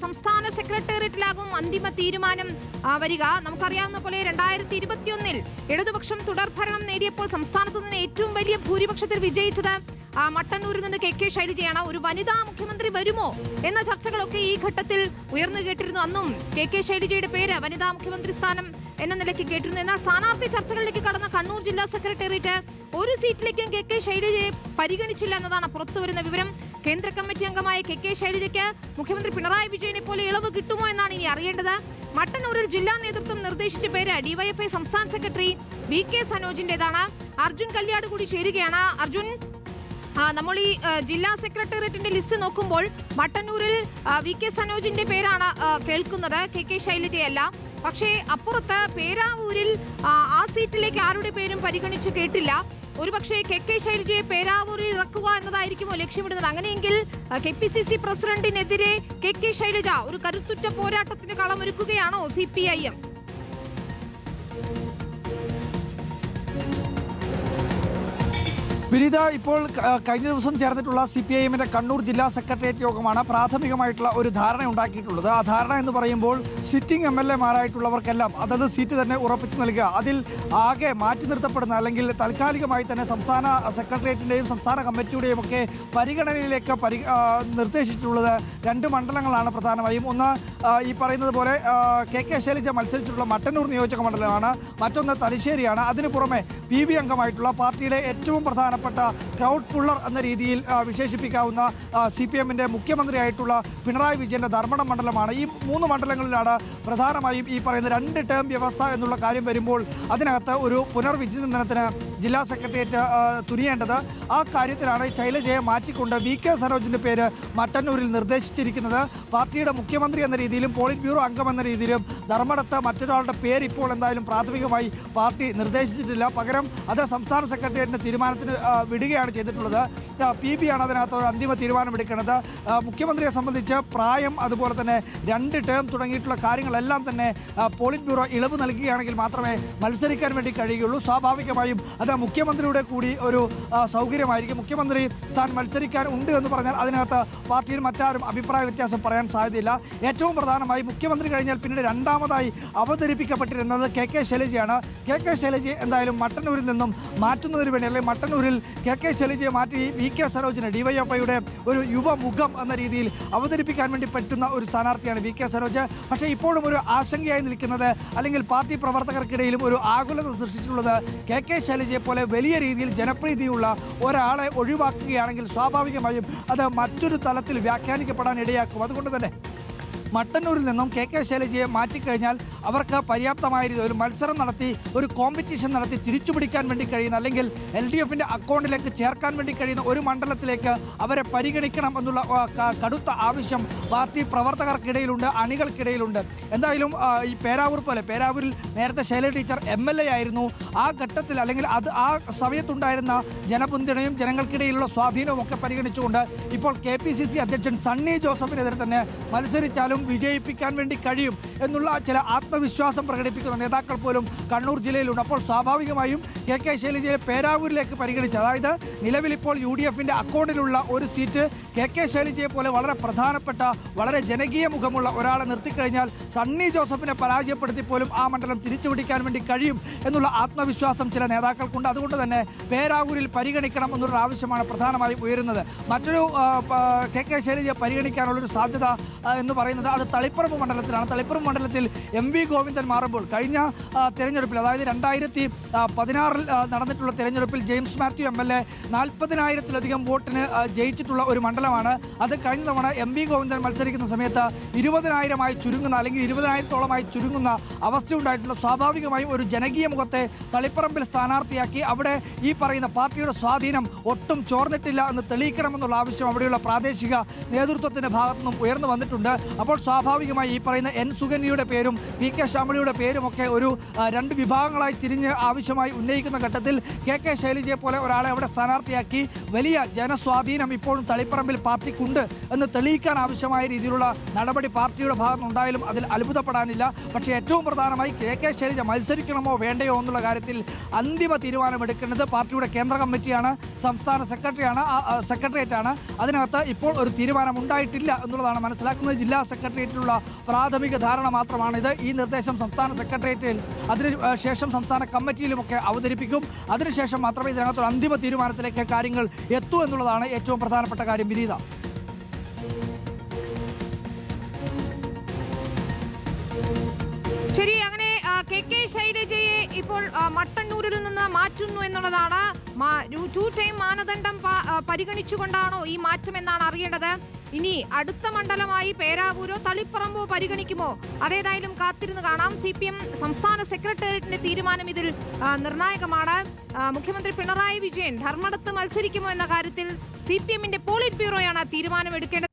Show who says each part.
Speaker 1: സംസ്ഥാന സെക്രട്ടേറിയറ്റിലാകും അന്തിമ തീരുമാനം വരിക. നമുക്കറിയാവുന്ന പോലെ 2021 ഇടതുപക്ഷം തുടർഭരണം നേടിയപ്പോൾ സംസ്ഥാനത്ത് നിന്ന് ഏറ്റവും വലിയ ഭൂരിപക്ഷത്തിൽ വിജയിച്ചത് മട്ടന്നൂരിൽ നിന്ന് കെ ശൈലജയാണ്. ഒരു വനിതാ മുഖ്യമന്ത്രി വരുമോ എന്ന ചർച്ചകളൊക്കെ ഈ ഘട്ടത്തിൽ ഉയർന്നു കേട്ടിരുന്നു. അന്നും കെ ശൈലജയുടെ പേര് വനിതാ മുഖ്യമന്ത്രി സ്ഥാനം എന്ന നിലയ്ക്ക് കേട്ടിരുന്നു. എന്നാൽ സ്ഥാനാർത്ഥി ചർച്ചകളിലേക്ക് കടന്ന കണ്ണൂർ ജില്ലാ സെക്രട്ടേറിയറ്റ് ഒരു സീറ്റിലേക്കും കെ ശൈലജയെ പരിഗണിച്ചില്ല എന്നതാണ് പുറത്തുവരുന്ന വിവരം. കേന്ദ്ര കമ്മിറ്റി അംഗമായ കെ ശൈലജയ്ക്ക് മുഖ്യമന്ത്രി പിണറായി വിജയനെ പോലെ ഇളവ് കിട്ടുമോ എന്നാണ് ഇനി അറിയേണ്ടത്. മട്ടന്നൂരിൽ ജില്ലാ നേതൃത്വം നിർദ്ദേശിച്ച പേര് ഡിവൈഎഫ്ഐ സംസ്ഥാന സെക്രട്ടറി വി.കെ. സനോജിന്റേതാണ്. അർജുൻ കല്യാട് കൂടി ചേരുകയാണ്. അർജുൻ, നമ്മൾ ഈ ജില്ലാ സെക്രട്ടേറിയറ്റിന്റെ ലിസ്റ്റ് നോക്കുമ്പോൾ മട്ടന്നൂരിൽ വി.കെ. സനോജിന്റെ പേരാണ് കേൾക്കുന്നത്, കെ ശൈലജയല്ല. പക്ഷേ അപ്പുറത്ത് പേരാവൂരിൽ ആ സീറ്റിലേക്ക് ആരുടെ പേരും പരിഗണിച്ചു കേട്ടില്ല. ഒരുപക്ഷെ കെ ശൈലജയെ പേരാവൂരിൽ ഇറക്കുക എന്നതായിരിക്കുമോ ലക്ഷ്യമിടുന്നത്? അങ്ങനെയെങ്കിൽ KPCC പ്രസിഡന്റിനെതിരെ കെ ശൈലജ ഒരു കരുത്തുറ്റ പോരാട്ടത്തിന് കളമൊരുക്കുകയാണോ CPIM?
Speaker 2: വിനീത, ഇപ്പോൾ കഴിഞ്ഞ ദിവസം ചേർന്നിട്ടുള്ള CPIM-ന്റെ കണ്ണൂർ ജില്ലാ സെക്രട്ടേറിയറ്റ് യോഗമാണ് പ്രാഥമികമായിട്ടുള്ള ഒരു ധാരണ ഉണ്ടാക്കിയിട്ടുള്ളത്. ആ ധാരണ എന്ന് പറയുമ്പോൾ സിറ്റിംഗ് MLA-മാരായിട്ടുള്ളവർക്കെല്ലാം അതത് സീറ്റ് തന്നെ ഉറപ്പിച്ചു നൽകുക. അതിൽ ആകെ മാറ്റി നിർത്തപ്പെടുന്ന അല്ലെങ്കിൽ താൽക്കാലികമായി തന്നെ സംസ്ഥാന സെക്രട്ടേറിയറ്റിൻ്റെയും സംസ്ഥാന കമ്മിറ്റിയുടെയും ഒക്കെ പരിഗണനയിലേക്ക് നിർദ്ദേശിച്ചിട്ടുള്ളത് 2 മണ്ഡലങ്ങളാണ് പ്രധാനമായും. ഒന്ന് ഈ പറയുന്നത് പോലെ കെ ശൈലജ മത്സരിച്ചിട്ടുള്ള മട്ടന്നൂർ നിയോജക മണ്ഡലമാണ്, മറ്റൊന്ന് തലശ്ശേരിയാണ്. അതിനു പുറമെ PB അംഗമായിട്ടുള്ള പാർട്ടിയിലെ ഏറ്റവും പ്രധാനപ്പെട്ട ക്രൗഡ് പുള്ളർ എന്ന രീതിയിൽ വിശേഷിപ്പിക്കാവുന്ന CPM-ന്റെ മുഖ്യമന്ത്രിയായിട്ടുള്ള പിണറായി വിജയന്റെ ധർമ്മടം മണ്ഡലമാണ്. ഈ 3 മണ്ഡലങ്ങളിലാണ് പ്രധാനമായും ഈ പറയുന്ന 2 ടേം വ്യവസ്ഥ എന്നുള്ള കാര്യം വരുമ്പോൾ അതിനകത്ത് ഒരു പുനർവിചിന്തനത്തിന് ജില്ലാ സെക്രട്ടേറിയറ്റ് തുനിയേണ്ടത്. ആ കാര്യത്തിലാണ് ശൈലജയെ മാറ്റിക്കൊണ്ട് വി.കെ. സനോജിന്റെ പേര് മട്ടന്നൂരിൽ നിർദ്ദേശിച്ചിരിക്കുന്നത്. പാർട്ടിയുടെ മുഖ്യമന്ത്രി എന്ന രീതിയിലും പോളിറ്റ് ബ്യൂറോ അംഗം എന്ന രീതിയിലും ധർമ്മടത്ത് മറ്റൊരാളുടെ പേര് ഇപ്പോൾ എന്തായാലും പ്രാഥമികമായി പാർട്ടി നിർദ്ദേശിച്ചിട്ടില്ല. പകരം അത് സംസ്ഥാന സെക്രട്ടേറിയറ്റിന്റെ തീരുമാനത്തിന് വിടുകയാണ് ചെയ്തിട്ടുള്ളത്. PB ആണ് അതിനകത്ത് ഒരു അന്തിമ തീരുമാനമെടുക്കുന്നത്. മുഖ്യമന്ത്രിയെ സംബന്ധിച്ച് പ്രായം, അതുപോലെ തന്നെ 2 ടേം തുടങ്ങിയിട്ടുള്ള കാര്യങ്ങളെല്ലാം തന്നെ പോളിറ്റ് ബ്യൂറോ ഇളവ് നൽകുകയാണെങ്കിൽ മാത്രമേ മത്സരിക്കാൻ വേണ്ടി കഴിയുകയുള്ളൂ. സ്വാഭാവികമായും അത് മുഖ്യമന്ത്രിയുടെ കൂടി ഒരു സൗകര്യമായിരിക്കും. മുഖ്യമന്ത്രി താൻ മത്സരിക്കാൻ ഉണ്ട് എന്ന് പറഞ്ഞാൽ അതിനകത്ത് പാർട്ടിയിൽ മറ്റാരും അഭിപ്രായ വ്യത്യാസം പറയാൻ സാധ്യതയില്ല. ഏറ്റവും പ്രധാനമായി മുഖ്യമന്ത്രി കഴിഞ്ഞാൽ പിന്നീട് രണ്ടാമതായി അവതരിപ്പിക്കപ്പെട്ടിരുന്നത് കെ ശൈലജയാണ്. കെ ശൈലജയെ എന്തായാലും മട്ടന്നൂരിൽ നിന്നും മാറ്റുന്നതിന് വേണ്ടി, അല്ലെങ്കിൽ മട്ടന്നൂരിൽ കെ ശൈലജയെ മാറ്റി വി.കെ. സനോജിനെ ഡിവൈഎഫ്ഐയുടെ ഒരു യുവമുഖം എന്ന രീതിയിൽ അവതരിപ്പിക്കാൻ വേണ്ടി പറ്റുന്ന ഒരു സ്ഥാനാർത്ഥിയാണ് വി.കെ. സനോജ്. പക്ഷേ ഇപ്പോഴും ഒരു ആശങ്കയായി നിൽക്കുന്നത്, അല്ലെങ്കിൽ പാർട്ടി പ്രവർത്തകർക്കിടയിലും ഒരു ആകുലത സൃഷ്ടിച്ചിട്ടുള്ളത്, കെ ശൈലജയെ പോലെ വലിയ രീതിയിൽ ജനപ്രീതിയുള്ള ഒരാളെ ഒഴിവാക്കുകയാണെങ്കിൽ സ്വാഭാവികമായും അത് മറ്റൊരു തലത്തിൽ വ്യാഖ്യാനിക്കപ്പെടാൻ ഇടയാക്കും. അതുകൊണ്ട് തന്നെ മട്ടന്നൂരിൽ നിന്നും കെ ശൈലജയെ മാറ്റിക്കഴിഞ്ഞാൽ അവർക്ക് പര്യാപ്തമായ രീതിയിൽ ഒരു മത്സരം നടത്തി, ഒരു കോമ്പറ്റീഷൻ നടത്തി തിരിച്ചുപിടിക്കാൻ വേണ്ടി കഴിയുന്ന, അല്ലെങ്കിൽ LDF-ന്റെ അക്കൗണ്ടിലേക്ക് ചേർക്കാൻ വേണ്ടി കഴിയുന്ന ഒരു മണ്ഡലത്തിലേക്ക് അവരെ പരിഗണിക്കണം എന്നുള്ള കടുത്ത ആവശ്യം പാർട്ടി പ്രവർത്തകർക്കിടയിലുണ്ട്, അണികൾക്കിടയിലുണ്ട്. എന്തായാലും ഈ പേരാവൂർ പോലെ, പേരാവൂരിൽ നേരത്തെ ശൈലജ ടീച്ചർ MLA ആയിരുന്നു. ആ ഘട്ടത്തിൽ, അല്ലെങ്കിൽ അത് ആ സമയത്തുണ്ടായിരുന്ന ജനപിന്തുണയും ജനങ്ങൾക്കിടയിലുള്ള സ്വാധീനവും ഒക്കെ പരിഗണിച്ചുകൊണ്ട് ഇപ്പോൾ KPCC അധ്യക്ഷൻ സണ്ണി ജോസഫിനെതിരെ തന്നെ മത്സരിച്ചാലും വിജയിപ്പിക്കാൻ വേണ്ടി കഴിയും എന്നുള്ള ചില ആത്മവിശ്വാസം പ്രകടിപ്പിക്കുന്ന നേതാക്കൾ പോലും കണ്ണൂർ ജില്ലയിലുണ്ട്. അപ്പോൾ സ്വാഭാവികമായും കെ ശൈലജയെ പേരാവൂരിലേക്ക് പരിഗണിച്ച്, അതായത് നിലവിലിപ്പോൾ UDF-ന്റെ അക്കൗണ്ടിലുള്ള ഒരു സീറ്റ് കെ ശൈലജയെ പോലെ വളരെ പ്രധാനപ്പെട്ട, വളരെ ജനകീയ മുഖമുള്ള ഒരാളെ നിർത്തിക്കഴിഞ്ഞാൽ സണ്ണി ജോസഫിനെ പരാജയപ്പെടുത്തി പോലും ആ മണ്ഡലം തിരിച്ചുപിടിക്കാൻ വേണ്ടി കഴിയും എന്നുള്ള ആത്മവിശ്വാസം ചില നേതാക്കൾക്കുണ്ട്. അതുകൊണ്ട് തന്നെ പേരാവൂരിൽ പരിഗണിക്കണം എന്നുള്ള ആവശ്യമാണ് പ്രധാനമായും ഉയരുന്നത്. മറ്റൊരു കെ ശൈലജയെ പരിഗണിക്കാനുള്ളൊരു സാധ്യത എന്ന് പറയുന്നത് അത് തളിപ്പറമ്പ് മണ്ഡലത്തിലാണ്. തളിപ്പറമ്പ് മണ്ഡലത്തിൽ MV ഗോവിന്ദൻ മാറുമ്പോൾ കഴിഞ്ഞ തെരഞ്ഞെടുപ്പിൽ, അതായത് 2016 നടന്നിട്ടുള്ള തെരഞ്ഞെടുപ്പിൽ ജെയിംസ് മാത്യു MLA 40,000-ലധികം വോട്ടിന് ജയിച്ചിട്ടുള്ള ഒരു മണ്ഡലമാണ് അത്. കഴിഞ്ഞ തവണ MV ഗോവിന്ദൻ മത്സരിക്കുന്ന സമയത്ത് 20,000-ആയി ചുരുങ്ങുന്ന, അല്ലെങ്കിൽ 20,000-ഓളമായി ചുരുങ്ങുന്ന അവസ്ഥയുണ്ടായിട്ടുണ്ട്. സ്വാഭാവികമായും ഒരു ജനകീയ മുഖത്തെ തളിപ്പറമ്പിൽ സ്ഥാനാർത്ഥിയാക്കി അവിടെ ഈ പറയുന്ന പാർട്ടിയുടെ സ്വാധീനം ഒട്ടും ചോർന്നിട്ടില്ല എന്ന് തെളിയിക്കണമെന്നുള്ള ആവശ്യം അവിടെയുള്ള പ്രാദേശിക നേതൃത്വത്തിന്റെ ഭാഗത്തുനിന്നും ഉയർന്നു വന്നിട്ടുണ്ട്. അപ്പോൾ സ്വാഭാവികമായി ഈ പറയുന്ന N സുകന്യയുടെ പേരും PK ശ്യാമളയുടെ പേരുമൊക്കെ ഒരു 2 വിഭാഗങ്ങളായി തിരിഞ്ഞ് ആവശ്യമായി ഉന്നയിക്കുന്ന ഘട്ടത്തിൽ കെ ശൈലജയെ പോലെ ഒരാളെ അവിടെ സ്ഥാനാർത്ഥിയാക്കി വലിയ ജനസ്വാധീനം ഇപ്പോഴും തളിപ്പറമ്പിൽ പാർട്ടിക്കുണ്ട് എന്ന് തെളിയിക്കാൻ ആവശ്യമായ രീതിയിലുള്ള നടപടി പാർട്ടിയുടെ ഭാഗത്തുനിന്നുണ്ടായാലും അതിൽ അത്ഭുതപ്പെടാനില്ല. പക്ഷേ ഏറ്റവും പ്രധാനമായി കെ ശൈലജ മത്സരിക്കണമോ വേണ്ടയോ എന്നുള്ള കാര്യത്തിൽ അന്തിമ തീരുമാനമെടുക്കേണ്ടത് പാർട്ടിയുടെ കേന്ദ്ര കമ്മിറ്റിയാണ്, സംസ്ഥാന സെക്രട്ടറിയാണ്, സെക്രട്ടേറിയറ്റാണ്. അതിനകത്ത് ഇപ്പോൾ ഒരു തീരുമാനം ഉണ്ടായിട്ടില്ല എന്നുള്ളതാണ് മനസ്സിലാക്കുന്നത്. ജില്ലാ സെക്രട്ടറി സെക്രട്ടേറിയറ്റിലുള്ള പ്രാഥമിക ധാരണ മാത്രമാണിത്. ഈ നിർദ്ദേശം സംസ്ഥാന സെക്രട്ടേറിയറ്റിൽ അതിനുശേഷം സംസ്ഥാന കമ്മിറ്റിയിലുമൊക്കെ അവതരിപ്പിക്കും. അതിനുശേഷം മാത്രമേ ഇതിനകത്തൊരു അന്തിമ തീരുമാനത്തിലേക്ക് കാര്യങ്ങൾ എത്തൂ എന്നുള്ളതാണ് ഏറ്റവും പ്രധാനപ്പെട്ട കാര്യം. വിനീത,
Speaker 1: ശരി, അങ്ങനെ കെ ശൈലജയെ ഇപ്പോൾ മട്ടന്നൂരിൽ നിന്ന് മാറ്റുന്നു എന്നുള്ളതാണ്. ടു ടൈം മാനദണ്ഡം പരിഗണിച്ചുകൊണ്ടാണോ ഈ മാറ്റം എന്നാണ് അറിയേണ്ടത്. ഇനി അടുത്ത മണ്ഡലമായി പേരാവൂരോ തളിപ്പറമ്പോ പരിഗണിക്കുമോ? അതേതായാലും കാത്തിരുന്ന് കാണാം. CPM സംസ്ഥാന സെക്രട്ടേറിയറ്റിന്റെ തീരുമാനം ഇതിൽ നിർണായകമാണ്. മുഖ്യമന്ത്രി പിണറായി വിജയൻ ധർമ്മടത്ത് മത്സരിക്കുമോ എന്ന കാര്യത്തിൽ CPM-ന്റെ പോളിറ്റ് ബ്യൂറോയാണ് തീരുമാനമെടുക്കേണ്ടത്.